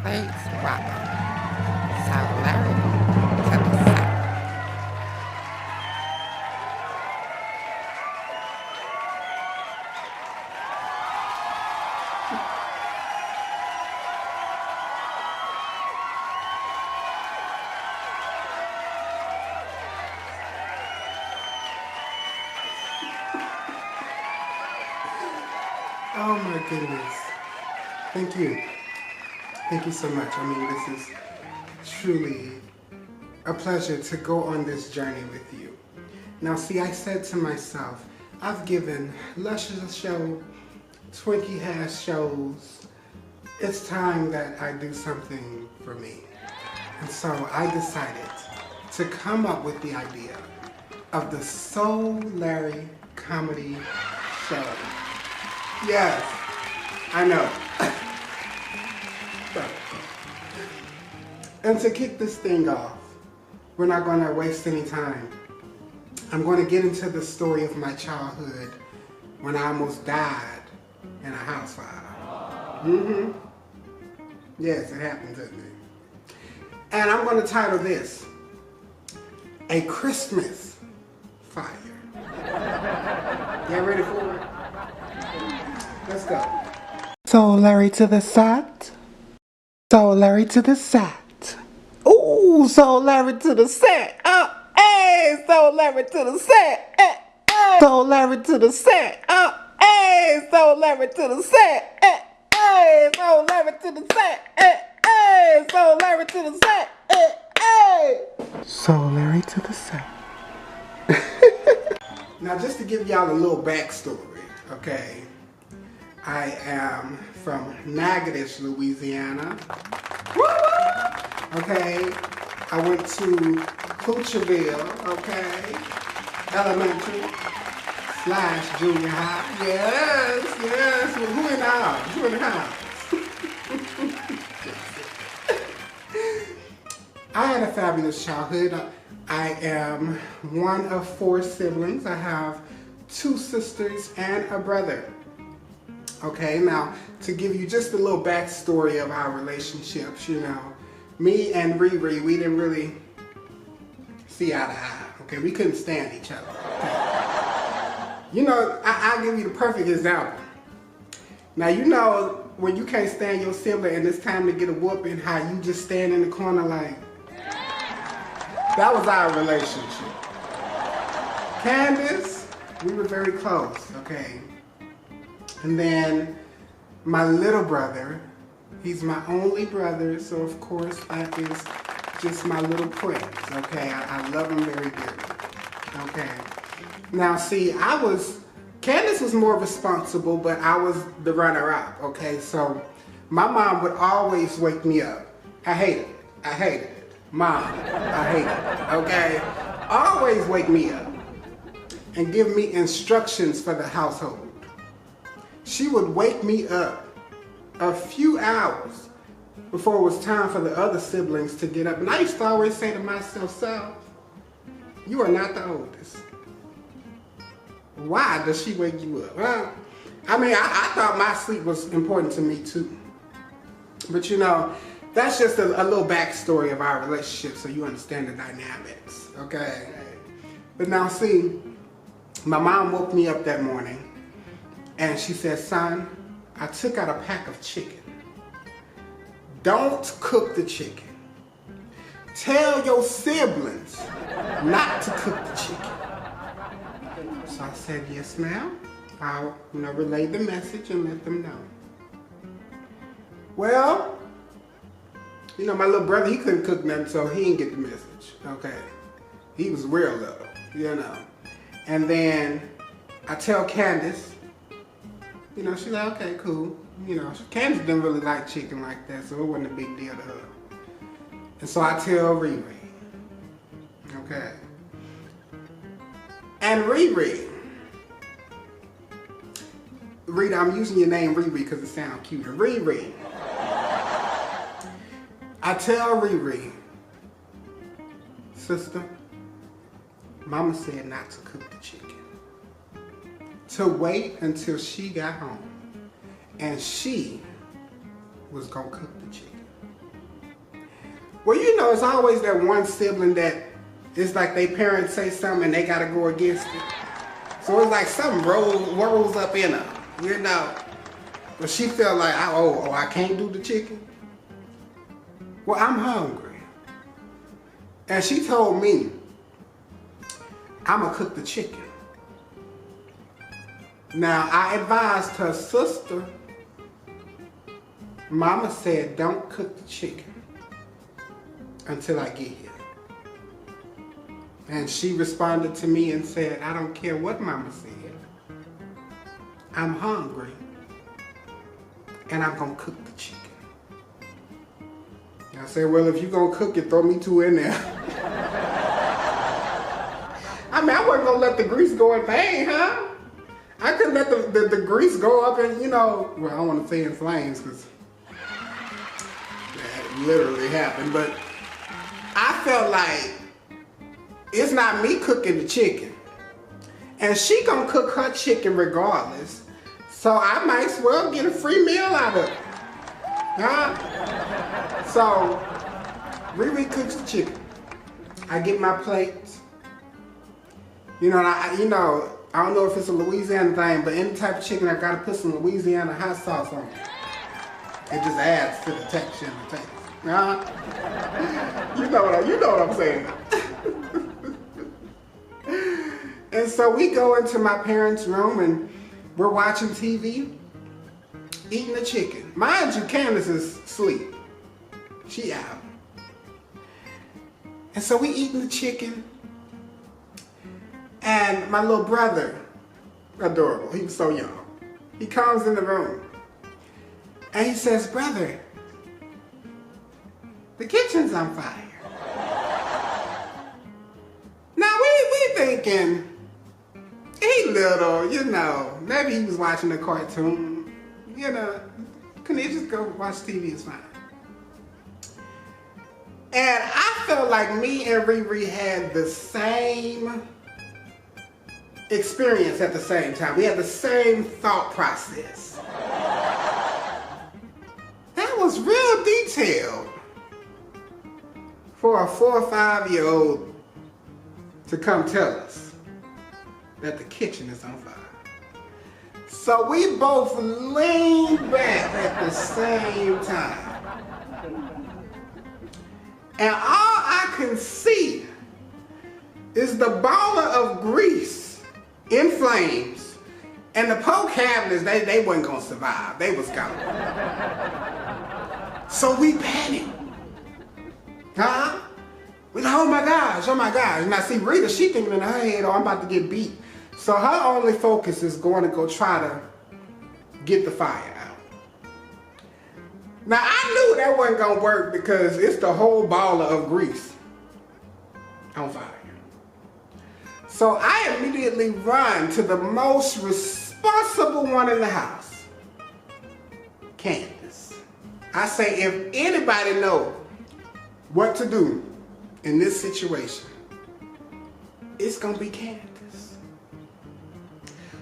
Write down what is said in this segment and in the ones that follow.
Please welcome Soularry to the set. Oh my goodness. Thank you. Thank you so much. I mean, this is truly a pleasure to go on this journey with you. Now, see, I said to myself, I've given Luscious a show, Twinkie has shows. It's time that I do something for me. And so I decided to come up with the idea of the Soularry comedy show. Yes, I know. And to kick this thing off, we're not going to waste any time. I'm going to get into the story of my childhood when I almost died in a house fire. Yes, it happened to me. And I'm going to title this, A Christmas Fire. Y'all ready for it? Let's go. Soularry to the set. Soularry to the set. Ooh, Soularry to the set. Oh, hey, Soularry to the set. Hey, hey. Soularry to the set. Oh, hey, Soularry to the set. Hey, hey, Soularry to the set. Hey, hey, Soularry to the set. Hey, hey. Soularry to the set. Now, just to give y'all a little backstory, okay? I am from Natchitoches, Louisiana. Okay, I went to Coocherville, okay, elementary / junior high. Yes. Well, who in the house? Who in the house? I had a fabulous childhood. I am one of 4 siblings. I have 2 sisters and a brother. Okay, now to give you just a little backstory of our relationships, you know, me and Riri, we didn't really see eye to eye. Okay, we couldn't stand each other. Okay? You know, I'll give you the perfect example. Now, you know, when you can't stand your sibling and it's time to get a whooping, how you just stand in the corner like, that was our relationship. Candace, we were very close, okay? And then my little brother, he's my only brother, so of course that is just my little prince, okay? I love him very dearly, okay? Now see, Candace was more responsible, but I was the runner-up, okay? So my mom would always wake me up. I hated it. Mom, I hate it, okay? Always wake me up and give me instructions for the household. She would wake me up a few hours before it was time for the other siblings to get up. And I used to always say to myself, Sal, you are not the oldest. Why does she wake you up? Well, I mean, I thought my sleep was important to me too. But you know, that's just a little backstory of our relationship so you understand the dynamics, okay? But now see, my mom woke me up that morning and she said, son, I took out a pack of chicken. Don't cook the chicken. Tell your siblings not to cook the chicken. So I said, yes, ma'am. I'll relay the message and let them know. Well, you know, my little brother, he couldn't cook nothing, so he didn't get the message, okay? He was real low, you know. And then I tell Candace, you know, she's like, okay, cool. You know, Candace didn't really like chicken like that, so it wasn't a big deal to her. And so I tell Riri, okay? And Riri, I'm using your name Riri because it sounds cuter. Riri. I tell Riri, sister, Mama said not to cook the chicken. To wait until she got home and she was gonna cook the chicken. Well, you know, it's always that one sibling that it's like their parents say something and they gotta go against it. So it's like something rolls up in her, you know. But she felt like, oh, I can't do the chicken. Well, I'm hungry. And she told me, I'm gonna cook the chicken. Now, I advised her sister, Mama said, don't cook the chicken until I get here. And she responded to me and said, I don't care what Mama said. I'm hungry and I'm gonna cook the chicken. And I said, well, if you're gonna cook it, throw me 2 in there. I mean, I wasn't gonna let the grease go in vain, huh? I couldn't let the grease go up and, you know, well, I don't want to say in flames because that literally happened, but I felt like it's not me cooking the chicken. And she gonna cook her chicken regardless. So I might as well get a free meal out of it. Huh? So Riri cooks the chicken. I get my plates. You know, I don't know if it's a Louisiana thing, but any type of chicken, I gotta put some Louisiana hot sauce on it. It just adds to the texture and the taste. Huh? You know what I'm saying. And so we go into my parents' room and we're watching TV, eating the chicken. Mind you, Candace is asleep. She out. And so we eating the chicken. And my little brother, adorable, he was so young, he comes in the room and he says, brother, the kitchen's on fire. Now we thinking, he little, you know, maybe he was watching a cartoon, you know, couldn't he just go watch TV, it's fine. And I felt like me and Riri had the same experience at the same time. We had the same thought process. That was real detailed for a 4 or 5-year-old to come tell us that the kitchen is on fire. So we both leaned back at the same time. And all I can see is the baller of grease in flames, and the poke cabinets, they wasn't gonna survive. They was gone. So we panicked. Huh? We like, oh my gosh. Now see, Rita, she thinking in her head, oh, I'm about to get beat. So her only focus is going to go try to get the fire out. Now I knew that wasn't gonna work because it's the whole baller of grease on fire. So I immediately run to the most responsible one in the house, Candace. I say, if anybody know what to do in this situation, it's gonna be Candace.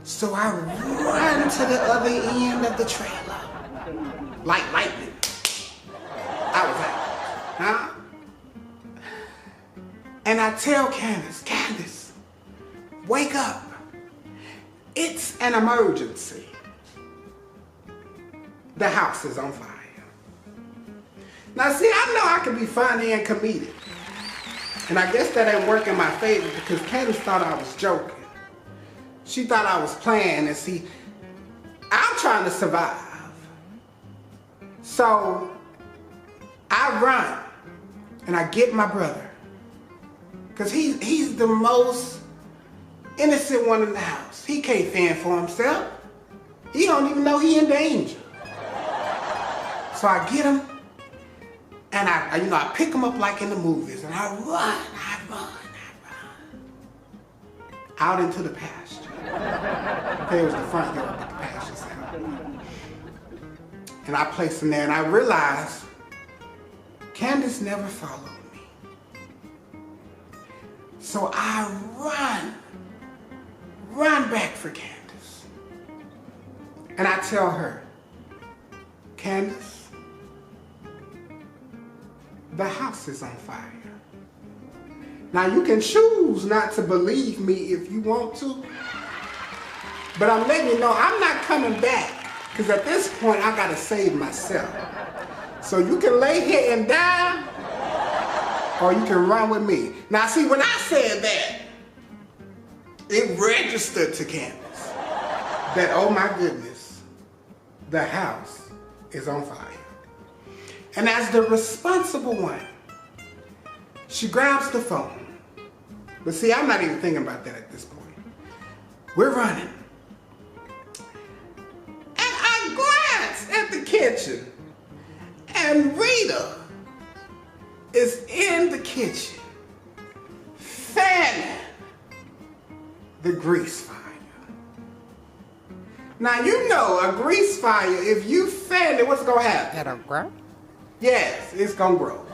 So I run to the other end of the trailer, like lightning. I was out, huh? And I tell Candace, wake up. It's an emergency. The house is on fire. Now see, I know I can be funny and comedic. And I guess that ain't work in my favor because Candace thought I was joking. She thought I was playing, and see, I'm trying to survive. So I run and I get my brother. Because he's the most innocent one in the house. He can't fend for himself. He don't even know he in danger. So I get him, and I pick him up like in the movies, and I run. Out into the pasture. Okay, it was the front yard, but the pasture's out. And I place him there, and I realized Candace never followed me. So I run back for Candace. And I tell her, Candace, the house is on fire. Now you can choose not to believe me if you want to, but I'm letting you know I'm not coming back, because at this point I gotta save myself. So you can lay here and die, or you can run with me. Now see, when I said that, it registered to Candace that, oh my goodness, the house is on fire. And as the responsible one, she grabs the phone. But see, I'm not even thinking about that at this point. We're running. And I glance at the kitchen, and Rita is in the kitchen fanning the grease fire. Now you know a grease fire, if you fan it, what's gonna happen? It'll grow. Yes, it's gonna grow.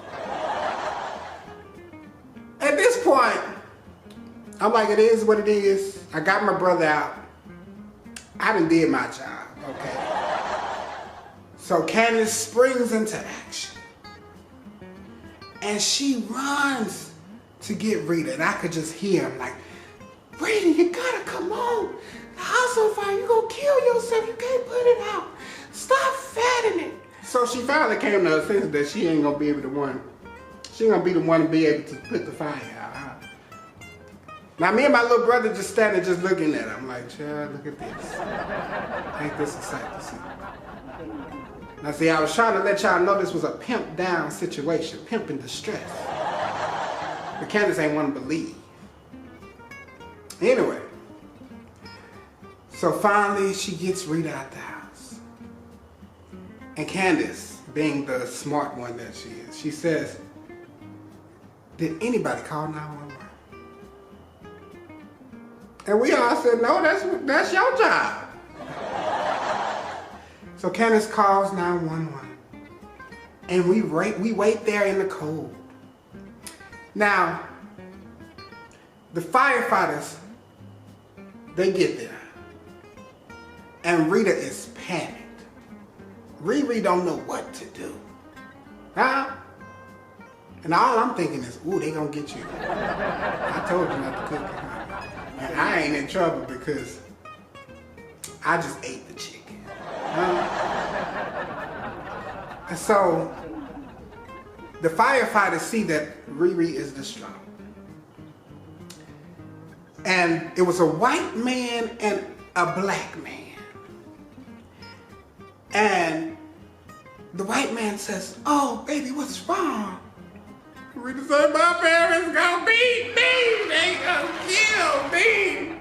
At this point, I'm like, it is what it is. I got my brother out. I done did my job, okay? So Candace springs into action. And she runs to get Rita. And I could just hear him like, Rita, you gotta come on. The house on fire, you gonna kill yourself. You can't put it out. Stop fatting it. So she finally came to her sense that she ain't gonna be able to one. She ain't gonna be the one to be able to put the fire out. Now me and my little brother just standing, just looking at her. I'm like, child, look at this. Ain't this a sight to see? Now see, I was trying to let y'all know this was a pimp down situation, pimp in distress. But Candace ain't want to believe. Anyway, so finally she gets Rita out the house. And Candace, being the smart one that she is, she says, did anybody call 911? And we all said, no, that's your job. So Candace calls 911. And we wait there in the cold. Now, the firefighters, they get there. And Rita is panicked. Riri don't know what to do. Huh? And all I'm thinking is, ooh, they gonna get you. I told you not to cook it. And I ain't in trouble because I just ate the chicken. And so the firefighters see that Riri is distraught. And it was a white man and a black man. And the white man says, oh, baby, what's wrong? Rita said, my parents gonna beat me. They gonna kill me.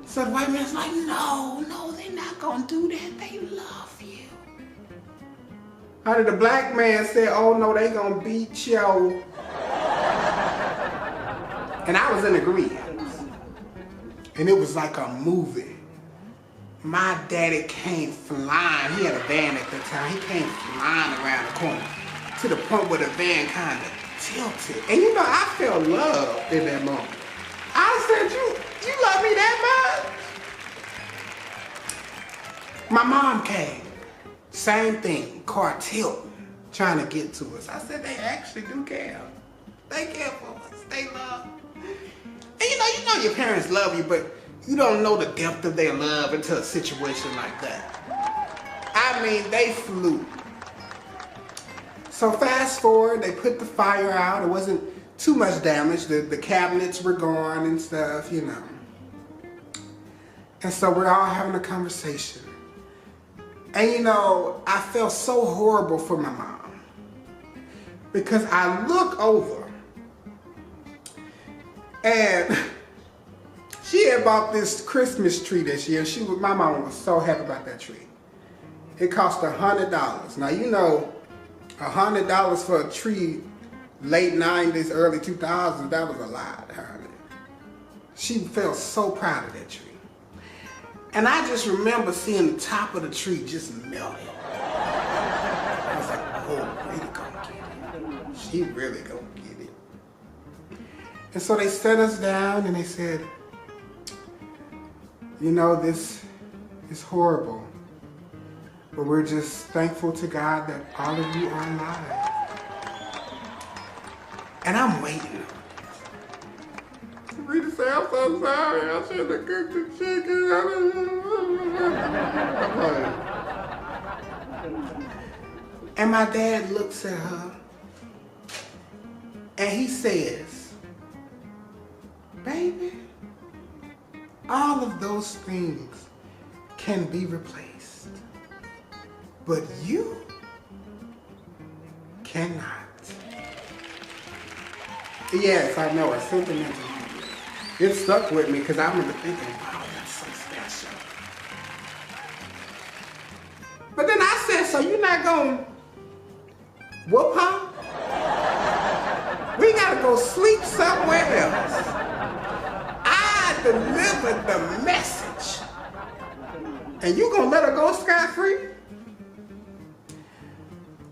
So the white man's like, no, they're not gonna do that. They love you. How did the black man say, oh no, they gonna beat you? And I was in agreement. And it was like a movie. My daddy came flying. He had a van at the time. He came flying around the corner to the point where the van kind of tilted. And you know, I felt love in that moment. I said, you love me that much? My mom came. Same thing, car tilting, trying to get to us. I said, they actually do care. They care for us. They love. And you know your parents love you, but you don't know the depth of their love until a situation like that. I mean, they flew. So fast forward, they put the fire out. It wasn't too much damage. The cabinets were gone and stuff, you know. And so we're all having a conversation. And you know, I felt so horrible for my mom. Because I look over and she had bought this Christmas tree this year. My mom was so happy about that tree. It cost $100. Now you know, $100 for a tree, late 90s, early 2000s, that was a lot, honey. She felt so proud of that tree. And I just remember seeing the top of the tree just melting. I was like, oh, Rita gonna get it. She really gonna get it. And so they set us down and they said, you know, this is horrible. But we're just thankful to God that all of you are alive. And I'm waiting. Rita said, I'm so sorry. I should have cooked the chicken. And my dad looks at her and he says, baby, all of those things can be replaced, but you cannot. Yes, I know, it's sentimental. It stuck with me because I remember thinking, wow, that's so special. But then I said, so you're not going to whoop her? We got to go sleep somewhere else. I delivered the message. And you going to let her go scot-free?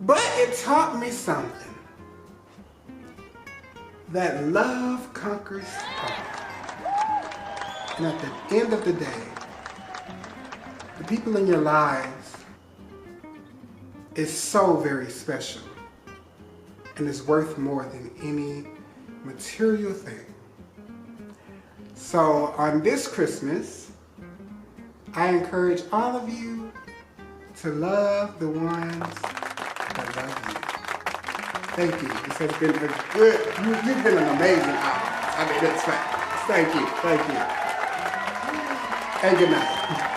But it taught me something. That love conquers all. And at the end of the day, the people in your lives is so very special and is worth more than any material thing. So on this Christmas, I encourage all of you to love the ones that love you. Thank you. This has been a good, you've been an amazing audience. I mean, it's fact. Thank you. And good night.